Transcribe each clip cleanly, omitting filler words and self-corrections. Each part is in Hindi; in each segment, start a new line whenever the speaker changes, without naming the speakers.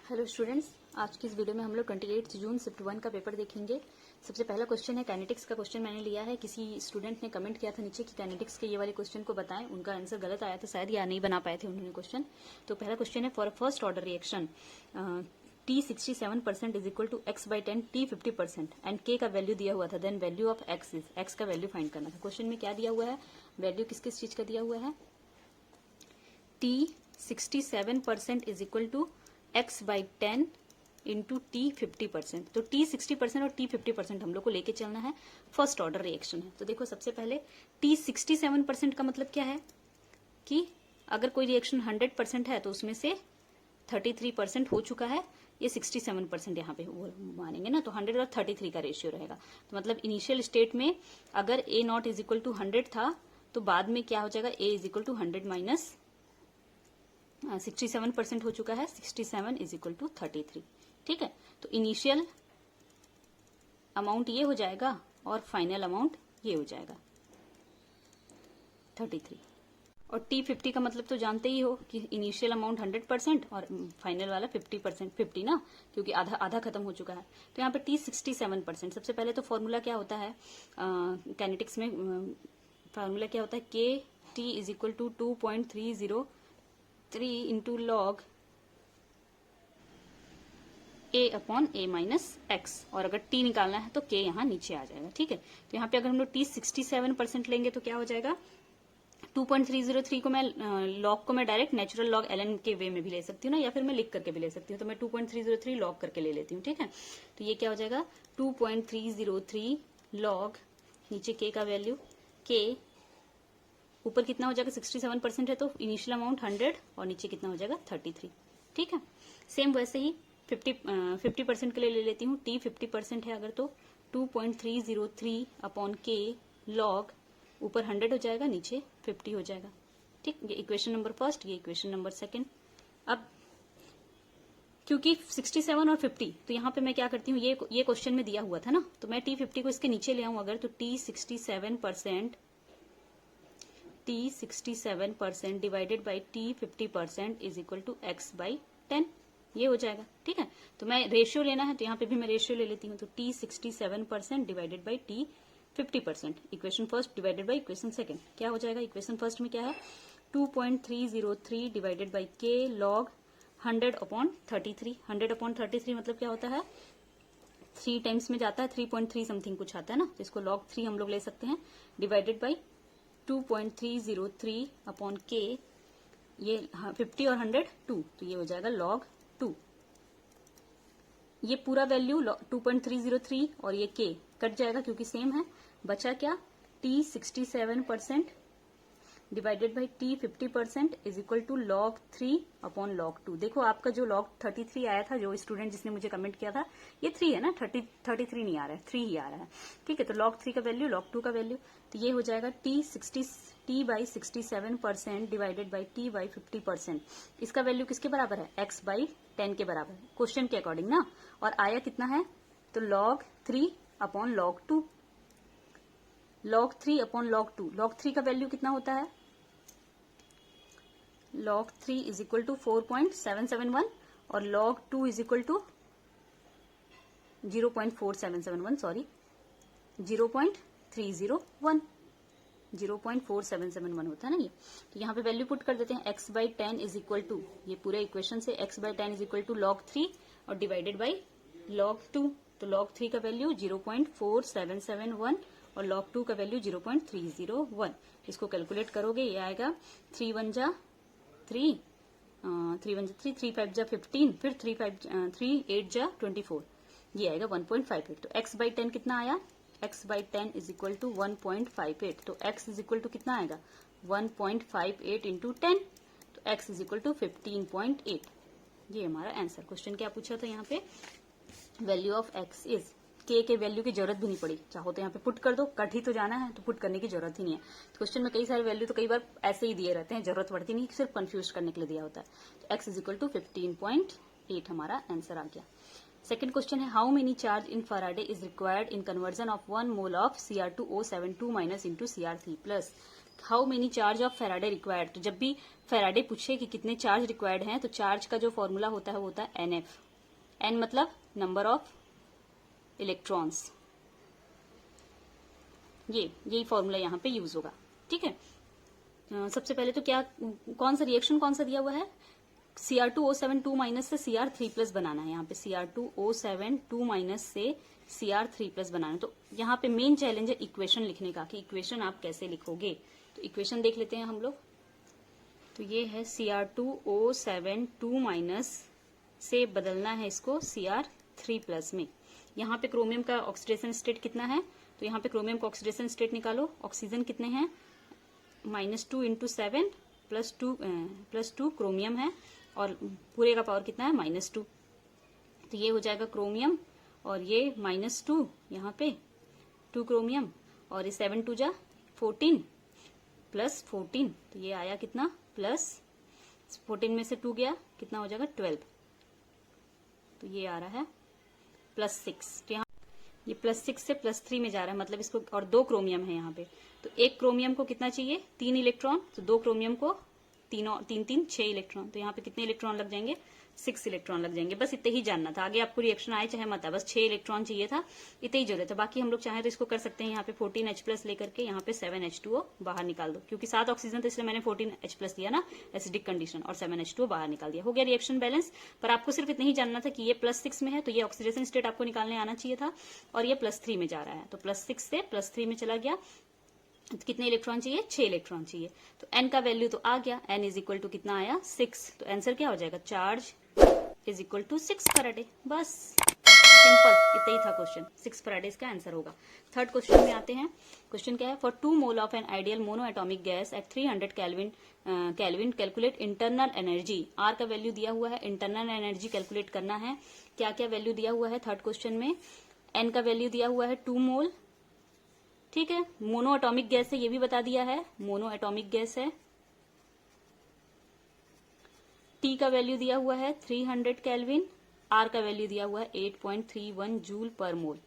हेलो स्टूडेंट्स, आज की इस वीडियो में हम लोग 28 जून शिफ्ट 1 का पेपर देखेंगे। सबसे पहला क्वेश्चन है काइनेटिक्स का क्वेश्चन मैंने लिया है। किसी स्टूडेंट ने कमेंट किया था नीचे कि काइनेटिक्स के ये वाले क्वेश्चन को बताएं। उनका आंसर गलत आया था शायद, या नहीं बना पाए थे उन्होंने क्वेश्चन। तो पहला क्वेश्चन है for first order reaction T 67% is equal to x by 10 T 50% and k का वैल्यू दिया हुआ था, then value of x is, x का वैल्यू फाइंड करना था। क्वेश्चन में क्या दिया हुआ है, वैल्यू किस किस चीज का दिया हुआ है। T 67% is equal to x by 10 into T 50%। तो T 60% और T 50% हम लोग को लेके चलना है, फर्स्ट ऑर्डर रिएक्शन है। तो देखो सबसे पहले T 67% का मतलब क्या है कि अगर कोई रिएक्शन 100% है तो उसमें से 33% हो चुका है, ये 67% यहाँ पे वो मानेंगे ना, तो 100 और 33 का रेशियो रहेगा। तो मतलब इनिशियल स्टेट में अगर A not is equal to 100 था तो बाद में क्या हो जाएगा, A is equal to 100 minus 67% हो चुका है, 67 इज इक्वल टू 33। ठीक है, तो इनिशियल अमाउंट ये हो जाएगा और फाइनल अमाउंट ये हो जाएगा 33। और T50 का मतलब तो जानते ही हो कि इनिशियल अमाउंट 100% और फाइनल वाला 50%, 50 ना, क्योंकि आधा आधा खत्म हो चुका है। तो यहाँ पे T 67%। सबसे पहले तो फॉर्मूला क्या होता है काइनेटिक्स में, फॉर्मूला क्या होता है, K T is equal to 2.303 into log a upon a minus x, और अगर t निकालना है तो k यहाँ नीचे आ जाएगा। ठीक है, तो यहाँ पे अगर हम लोग T 67% लेंगे तो क्या हो जाएगा, 2.303 को मैं लॉग को मैं डायरेक्ट नेचुरल लॉग ln के वे में भी ले सकती हूँ ना, या फिर मैं लिख करके भी ले सकती हूँ। तो मैं 2.303 लॉग करके ले लेती हूँ। ठीक है, तो ये क्या हो जाएगा 2.303 लॉग, नीचे k का वैल्यू, k ऊपर कितना हो जाएगा 67% है तो इनिशियल अमाउंट 100 और नीचे कितना हो जाएगा 33। ठीक है, सेम वैसे ही 50% के लिए ले लेती हूँ। T 50% है अगर तो 2.303 अपॉन k लॉग, ऊपर 100 हो जाएगा नीचे 50 हो जाएगा। ठीक, ये इक्वेशन नंबर फर्स्ट, ये इक्वेशन नंबर सेकंड। अब क्योंकि 67 और 50, तो यहाँ पे मैं क्या करती हूँ, ये क्वेश्चन में दिया हुआ था ना, तो मैं T50 को इसके नीचे ले आऊं अगर, तो T 67% divided by T 50% is equal to x by 10, ये हो जाएगा। ठीक है, तो मैं रेशियो लेना है तो यहाँ पे भी मैं रेशियो ले लेती हूँ। तो T 67% divided by T 50%, equation first divided by equation second, क्या हो जाएगा, इक्वेशन फर्स्ट में क्या है 2.303 divided by k log 100 upon 33। 100 upon 33 मतलब क्या होता है, 3 टाइम्स में जाता है, 3.3 समथिंग कुछ आता है ना, तो इसको लॉग 3 हम लोग ले सकते हैं, डिवाइडेड बाई 2.303 अपॉन k, ये 50 और 100 2, तो ये हो जाएगा log 2। ये पूरा वैल्यू 2.303 और ये k कट जाएगा क्योंकि सेम है, बचा क्या T 67% divided by T 50% is equal to log 3 upon log 2। देखो आपका जो log 33 आया था, जो स्टूडेंट जिसने मुझे कमेंट किया था, ये 3 है ना, 33 नहीं आ रहा है, 3 ही आ रहा है। ठीक है, तो log 3 का वैल्यू, log 2 का वैल्यू, तो ये हो जाएगा T by 67% divided by T by 50%। इसका वैल्यू किसके बराबर है, x बाई 10 के बराबर है, क्वेश्चन के अकॉर्डिंग ना। और आया कितना है, तो log 3 upon log 2, log 3 upon log 2। log 3 का वैल्यू कितना होता है, log 3 इज इक्वल टू 4.771 और log 2 is equal to 0.4771, sorry 0.301, 0.4771 होता है ना ये। तो यहाँ पे वैल्यू पुट कर देते हैं, x by 10 is equal to, ये पूरे इक्वेशन से x by 10 is equal to log 3 और डिवाइडेड बाई log 2। तो log 3 का वैल्यू 0.4771 और log 2 का वैल्यू 0.301। इसको कैलकुलेट करोगे ये आएगा 3 1 जा 3, 3 1 जा 3, 3 5 जा 15, फिर 3 8 जा 24, ये आएगा 1.58। तो x बाई 10 कितना आया, x by 10 is equal to 1.58। तो x इज इक्वल टू कितना आएगा 1.58 इंटू 10, तो x इज इक्वल टू 15.8। ये हमारा आंसर। क्वेश्चन क्या पूछा था यहाँ पे, value of x is, k के वैल्यू की जरूरत भी नहीं पड़ी, चाहो तो यहाँ पे पुट कर दो, कट ही तो जाना है तो पुट करने की जरूरत ही नहीं है। तो क्वेश्चन में कई सारे वैल्यू तो कई बार ऐसे ही दिए रहते हैं, जरूरत पड़ती नहीं, सिर्फ कंफ्यूज करने के लिए दिया होता है। तो x इज इक्वल टू 15.8 हमारा आंसर आ गया। सेकंड क्वेश्चन है, how many charge in Faraday is required in conversion of 1 mole of Cr2O72 minus into Cr3 plus. How many charge of Faraday required, तो जब भी फैराडे पूछे कि कितने चार्ज रिक्वायर्ड हैं, तो चार्ज का जो फॉर्मूला होता है वो होता है NF। N मतलब नंबर ऑफ इलेक्ट्रॉन्स। यही फॉर्मूला यहाँ पे यूज होगा। ठीक है, सबसे पहले तो कौन सा रिएक्शन कौन सा दिया हुआ है, Cr2O7 2- से Cr3+ बनाना है। यहाँ पे Cr2O7 2- से Cr3+ बनाना है। तो यहाँ पे मेन चैलेंज है इक्वेशन लिखने का, कि इक्वेशन आप कैसे लिखोगे। तो इक्वेशन देख लेते हैं हम लोग। तो ये है Cr2O7 2- से बदलना है इसको Cr3+ में। यहाँ पे क्रोमियम का ऑक्सीडेशन स्टेट कितना है, तो यहाँ पे क्रोमियम का ऑक्सीडेशन स्टेट निकालो। ऑक्सीजन कितने हैं, -2 × 7 +2 क्रोमियम है, और पूरे का पावर कितना है -2। तो ये हो जाएगा क्रोमियम, और ये -2 यहाँ पे 2 क्रोमियम, और ये 7 × 2 = 14 +14, तो ये आया कितना +14 में से 2 गया, कितना हो जाएगा 12। तो ये आ रहा है +6। तो यहाँ ये +6 से +3 में जा रहा है, मतलब इसको, और 2 क्रोमियम है यहाँ पे। तो एक क्रोमियम को कितना चाहिए, 3 इलेक्ट्रॉन, तो 2 क्रोमियम को 3 6 इलेक्ट्रॉन, तो यहाँ पे कितने इलेक्ट्रॉन लग जाएंगे, 6 इलेक्ट्रॉन लग जाएंगे। बस इतना ही जानना था, आगे आपको रिएक्शन आए चाहे मत आए, बस 6 इलेक्ट्रॉन चाहिए था, इतना ही जरूरत है। बाकी हम लोग चाहे तो इसको कर सकते हैं, यहाँ पे 14H+ लेकर के यहाँ पे 7H2O बाहर निकाल दो, क्योंकि 7 ऑक्सीजन तो इसलिए मैंने 14H+ दिया ना, एसिडिक कंडीशन, और 7H2O बाहर निकाल दिया, हो गया रिएक्शन बैलेंस। पर आपको सिर्फ इतना ही जानना था कि ये +6 में है, तो ये ऑक्सीडेशन स्टेट आपको निकालने आना चाहिए था, और ये +3 में जा रहा है, तो +6 से +3 में चला गया। तो कितने इलेक्ट्रॉन चाहिए, 6 इलेक्ट्रॉन चाहिए। तो n का वैल्यू तो आ गया, n = कितना आया 6। तो आंसर क्या हो जाएगा, चार्ज = 6 फैराडे। बस सिंपल, इतना ही था क्वेश्चन, 6 फैराडे इसका आंसर होगा। थर्ड क्वेश्चन में आते हैं। क्वेश्चन क्या है, for 2 mole of an ideal mono atomic gas at 300 kelvin calculate internal energy. R का वैल्यू दिया हुआ है, इंटरनल एनर्जी कैलकुलेट करना है। क्या क्या वैल्यू दिया हुआ है थर्ड क्वेश्चन में, एन का वैल्यू दिया हुआ है 2 मोल, ठीक है, मोनो एटॉमिक गैस है, ये भी बता दिया है, मोनो एटॉमिक गैस है। टी का वैल्यू दिया हुआ है 300 केल्विन, आर का वैल्यू दिया हुआ है 8.31 जूल पर मोल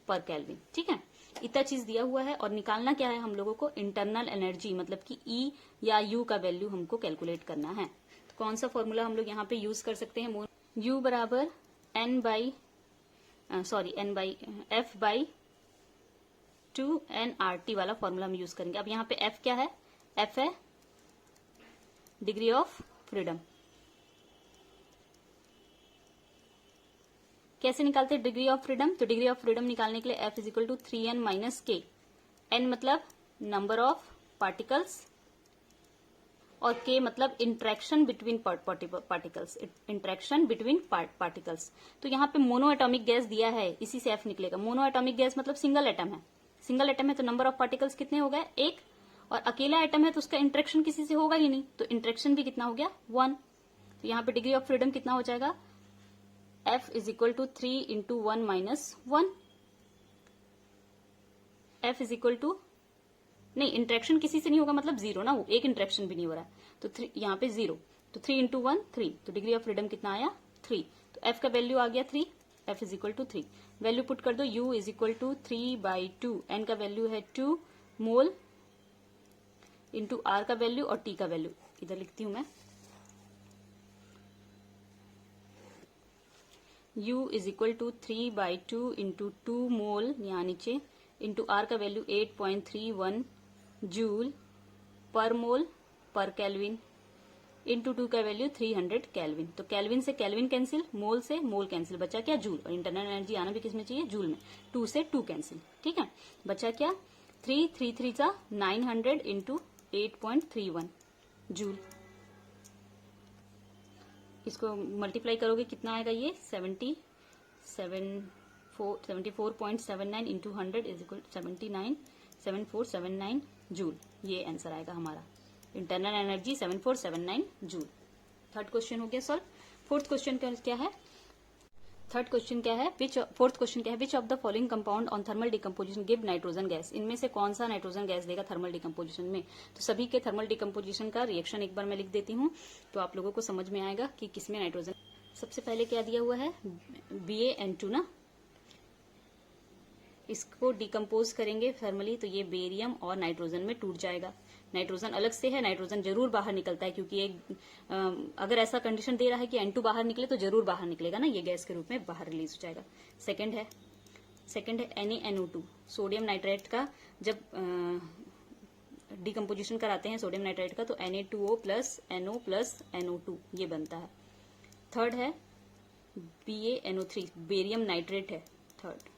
पर केल्विन। ठीक है, इतना चीज दिया हुआ है, और निकालना क्या है हम लोगों को, इंटरनल एनर्जी, मतलब कि ई या यू का वैल्यू हमको कैलकुलेट करना है। तो कौन सा फॉर्मूला हम लोग यहाँ पे यूज कर सकते हैं, U बराबर F/2 वाला फॉर्मूला हम यूज करेंगे। अब यहाँ पे F क्या है, F है डिग्री ऑफ फ्रीडम। कैसे निकालते हैं डिग्री ऑफ फ्रीडम, तो डिग्री ऑफ फ्रीडम निकालने के लिए F = 3n - k। n मतलब नंबर ऑफ पार्टिकल्स, और k मतलब interaction between particles, interaction between particles. तो यहाँ पे मोनो एटॉमिक गैस दिया है, इसी से F निकलेगा। मोनो एटॉमिक गैस मतलब सिंगल एटम है, सिंगल एटम है तो नंबर ऑफ पार्टिकल्स कितने हो गए, 1, और अकेला एटम है तो उसका इंट्रैक्शन किसी से होगा ही नहीं, तो इंट्रैक्शन भी कितना हो गया, 1। तो यहाँ पे डिग्री ऑफ फ्रीडम कितना हो जाएगा, F = 3 × 1 - 1। F = नहीं, इंट्रैक्शन किसी से नहीं होगा मतलब 0 ना, वो एक इंट्रैक्शन भी नहीं हो रहा है, तो यहाँ पे 0, तो 3 × 1 3, तो डिग्री ऑफ फ्रीडम कितना आया 3। तो F का वैल्यू आ गया 3, F = 3। वैल्यू पुट कर दो, U = 3/2, N का वैल्यू है 2 मोल इंटू R का वैल्यू और T का वैल्यू इधर लिखती हूं मैं, U = 3/2 इंटू 2 मोल यहाँ नीचे इंटू R का वैल्यू 8.31 जूल पर मोल पर केल्विन इंटू 2 का वैल्यू 300 केल्विन। तो केल्विन से केल्विन कैंसिल, मोल से मोल कैंसिल, बचा क्या जूल, और इंटरनल एनर्जी आना भी किसमें चाहिए, जूल में। 2 से 2 कैंसिल, ठीक है, बचा क्या 3 3 3 900 इंटू 8.31 जूल। इसको मल्टीप्लाई करोगे कितना आएगा, ये 74.79 इंटू 100 = 7479 जूल। ये आंसर आएगा हमारा, internal energy 7479 joule. Third question हो गया सॉल्व। फोर्थ क्वेश्चन क्या है, फोर्थ क्वेश्चन क्या है, which of the following compound on thermal decomposition give nitrogen gas. इनमें से कौन सा नाइट्रोजन गैस देगा थर्मल डिकम्पोजिशन में। तो सभी के थर्मल डिकम्पोजिशन का रिएक्शन एक बार मैं लिख देती हूँ, तो आप लोगों को समझ में आएगा कि किसमें नाइट्रोजन। सबसे पहले क्या दिया हुआ है, BaN2 ना, इसको डिकम्पोज करेंगे थर्मली तो ये बेरियम और नाइट्रोजन में टूट जाएगा। नाइट्रोजन अलग से है, नाइट्रोजन जरूर बाहर निकलता है, क्योंकि एक अगर ऐसा कंडीशन दे रहा है कि N2 बाहर निकले तो जरूर बाहर निकलेगा ना, ये गैस के रूप में बाहर रिलीज हो जाएगा। सेकंड है NaNO2, सोडियम नाइट्रेट का जब डिकम्पोजिशन कराते हैं सोडियम नाइट्रेट का तो Na2O plus NO plus NO2 ये बनता है। थर्ड है BaNO3, बेरियम नाइट्रेट है थर्ड।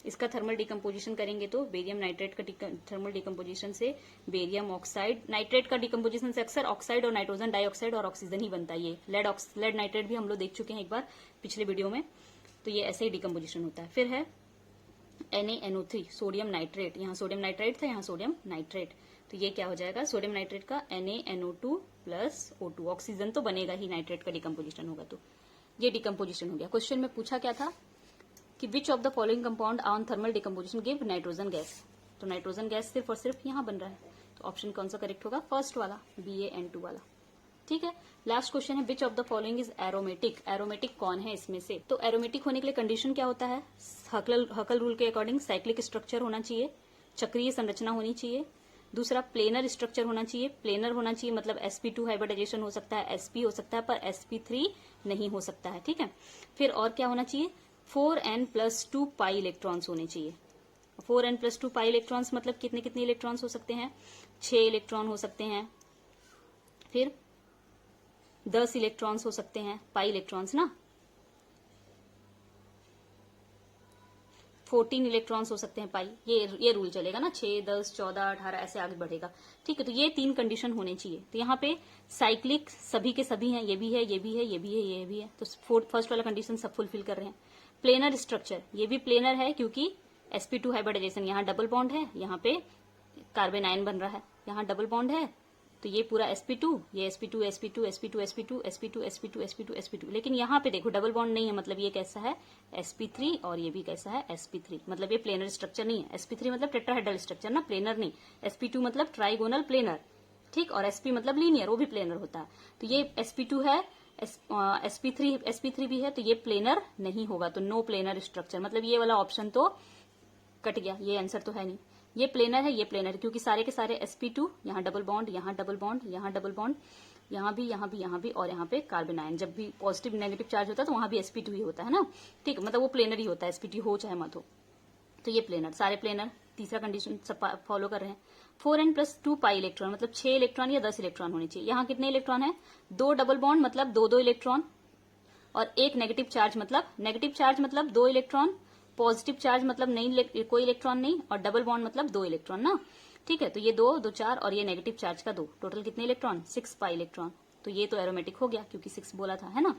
इसका थर्मल डिकम्पोजिशन करेंगे तो बेरियम नाइट्रेट का थर्मल डिकम्पोजिशन से बेरियम ऑक्साइड, नाइट्रेट का डिकम्पोजिशन से अक्सर ऑक्साइड और नाइट्रोजन डाइऑक्साइड और ऑक्सीजन ही बनता है। ये लेड नाइट्रेट भी हम लोग देख चुके हैं एक बार पिछले वीडियो में, तो ये ऐसे ही डिकम्पोजिशन होता है। फिर है NaNO3, सोडियम नाइट्रेट, यहाँ सोडियम नाइट्रेट था, यहाँ सोडियम नाइट्रेट, तो ये क्या हो जाएगा, सोडियम नाइट्रेट का NaNO2 प्लस O2, ऑक्सीजन तो बनेगा ही, नाइट्रेट का डिकम्पोजिशन होगा तो ये डिकम्पोजिशन हो गया। क्वेश्चन में पूछा क्या था कि which of the following compound on thermal decomposition give nitrogen gas, तो नाइट्रोजन गैस सिर्फ और सिर्फ यहाँ बन रहा है, तो ऑप्शन कौन सा करेक्ट होगा, फर्स्ट वाला BaN2 वाला। ठीक है, लास्ट क्वेश्चन है which of the following is aromatic, aromatic कौन है इसमें से, तो एरोमेटिक होने के लिए कंडीशन क्या होता है, हकल रूल के अकॉर्डिंग साइक्लिक स्ट्रक्चर होना चाहिए, चक्रीय संरचना होनी चाहिए, दूसरा प्लेनर स्ट्रक्चर होना चाहिए, प्लेनर होना चाहिए मतलब sp2 हाइब्रिडाइजेशन हो सकता है, sp हो सकता है पर sp3 नहीं हो सकता है। ठीक है, फिर और क्या होना चाहिए, 4n+2 पाई इलेक्ट्रॉन्स होने चाहिए। 4n+2 पाई इलेक्ट्रॉन्स मतलब कितने कितने इलेक्ट्रॉन्स हो सकते हैं, 6 इलेक्ट्रॉन हो सकते हैं, फिर 10 इलेक्ट्रॉन्स हो सकते हैं, पाई इलेक्ट्रॉन्स ना, 14 इलेक्ट्रॉन्स हो सकते हैं पाई, ये रूल चलेगा ना, 6, 10, 14, 18 ऐसे आगे बढ़ेगा। ठीक है, तो ये 3 कंडीशन होने चाहिए। तो यहाँ पे साइक्लिक सभी के सभी हैं, ये भी है, ये भी है, ये भी है, ये भी है, तो फर्स्ट वाला कंडीशन सब फुलफिल कर रहे हैं। प्लेनर स्ट्रक्चर, ये भी प्लेनर है क्योंकि sp2 हाइब्रिडाइजेशन, यहाँ डबल बॉन्ड है, यहाँ पे कार्बन आयन बन रहा है, यहाँ डबल बॉन्ड है, तो ये पूरा sp2, ये sp2 sp2 sp2 sp2 sp2 sp2 sp2 sp2, लेकिन यहाँ पे देखो डबल बॉन्ड नहीं है, मतलब ये कैसा है sp3 और ये भी कैसा है sp3, मतलब ये प्लेनर स्ट्रक्चर नहीं है। sp3 मतलब टेट्राहेड्रल स्ट्रक्चर ना, प्लेनर नहीं। sp2 मतलब ट्राइगोनल प्लेनर, ठीक, और sp मतलब लीनियर, वो भी प्लेनर होता है। तो ये sp2 है, sp3 भी है, तो ये प्लेनर नहीं होगा, तो नो प्लेनर स्ट्रक्चर, मतलब ये वाला ऑप्शन तो कट गया, ये आंसर तो है नहीं। ये प्लेनर है, ये प्लेनर है, क्योंकि सारे के सारे sp2, यहाँ डबल बॉन्ड, यहाँ डबल बॉन्ड, यहाँ डबल बॉन्ड, यहाँ भी, यहाँ भी, यहाँ भी, और यहाँ पे कार्बन आयन, जब भी पॉजिटिव नेगेटिव चार्ज होता है तो वहां भी sp2 ही होता है ना, ठीक, मतलब वो प्लेनर ही होता है, sp2 हो चाहे मत हो, तो ये प्लेनर, सारे प्लेनर। तीसरा कंडीशन सब फॉलो कर रहे हैं। 4n+2 पाई इलेक्ट्रॉन मतलब 6 इलेक्ट्रॉन या 10 इलेक्ट्रॉन होने चाहिए। यहाँ कितने इलेक्ट्रॉन है, 2 डबल बॉन्ड मतलब 2 इलेक्ट्रॉन, और 1 नेगेटिव चार्ज मतलब 2 इलेक्ट्रॉन, पॉजिटिव चार्ज मतलब नहीं, कोई इलेक्ट्रॉन नहीं, और डबल बॉन्ड मतलब 2 इलेक्ट्रॉन ना। ठीक है, तो ये 2, 2, 4 और ये नेगेटिव चार्ज का 2, टोटल कितने इलेक्ट्रॉन, 6 पाई इलेक्ट्रॉन। तो ये तो एरोमेटिक हो गया क्योंकि 6 बोला था, है ना।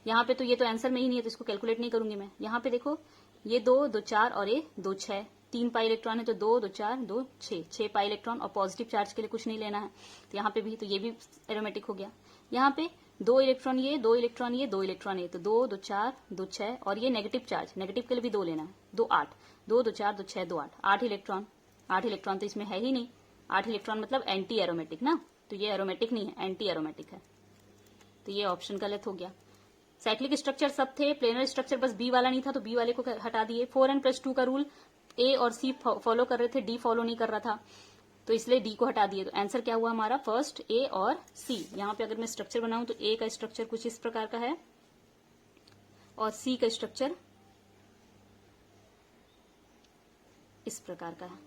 यहाँ पे तो ये तो आंसर में ही नहीं है, तो इसको कैलकुलेट नहीं करूंगी मैं। यहाँ पे देखो ये 2, 2, 4 और ये 2, 6, 3 पाई इलेक्ट्रॉन है, तो 2, 2, 4, 2, 6 पाई इलेक्ट्रॉन, और पॉजिटिव चार्ज के लिए कुछ नहीं लेना है, तो यहाँ पे भी, तो ये भी एरोमेटिक हो गया। यहाँ पे 2 इलेक्ट्रॉन ये, 2 इलेक्ट्रॉन ये, 2 इलेक्ट्रॉन ये, तो 2, 2, 4, 2, 6, और ये नेगेटिव चार्ज, नेगेटिव के लिए भी 2 लेना है, 2, 8, 2, 2, 4, 2, 6, 2, 8, 8 इलेक्ट्रॉन। 8 इलेक्ट्रॉन तो इसमें है ही नहीं, 8 इलेक्ट्रॉन मतलब एंटी एरोमेटिक ना, तो ये एरोमेटिक नहीं है, एंटी एरोमेटिक है, तो ये ऑप्शन गलत हो गया। साइक्लिक स्ट्रक्चर सब थे, प्लेनर स्ट्रक्चर बस बी वाला नहीं था, तो बी वाले को हटा दिए। 4n+2 का रूल ए और सी फॉलो कर रहे थे, डी फॉलो नहीं कर रहा था, तो इसलिए डी को हटा दिए। तो आंसर क्या हुआ हमारा, फर्स्ट ए और सी। यहाँ पे अगर मैं स्ट्रक्चर बनाऊं तो ए का स्ट्रक्चर कुछ इस प्रकार का है और सी का स्ट्रक्चर इस प्रकार का है।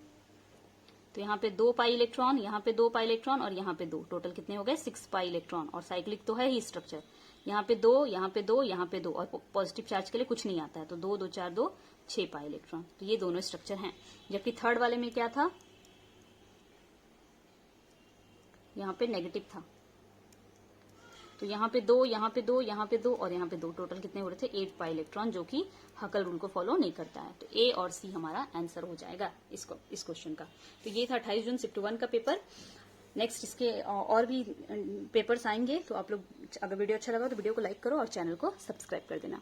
तो यहाँ पे 2 पाई इलेक्ट्रॉन, यहाँ पे 2 पाई इलेक्ट्रॉन और यहाँ पे 2, टोटल कितने हो गए, 6 पाई इलेक्ट्रॉन, और साइक्लिक तो है ही स्ट्रक्चर। यहाँ पे 2, यहाँ पे 2, यहाँ पे 2, और पॉजिटिव चार्ज के लिए कुछ नहीं आता है, तो 2, 2, 4, 2, 6 पाई इलेक्ट्रॉन, तो ये दोनों स्ट्रक्चर हैं। जबकि थर्ड वाले में क्या था, यहाँ पे नेगेटिव था, तो यहाँ पे 2, यहाँ पे 2, यहाँ पे 2 और यहाँ पे 2, टोटल कितने हो रहे थे, 8 पाई इलेक्ट्रॉन, जो कि हकल रूल को फॉलो नहीं करता है। तो ए और सी हमारा आंसर हो जाएगा इस क्वेश्चन का। तो ये था 28 जून शिफ्ट 1 का पेपर। नेक्स्ट इसके और भी पेपर्स आएंगे, तो आप लोग अगर वीडियो अच्छा लगा तो वीडियो को लाइक करो और चैनल को सब्सक्राइब कर देना।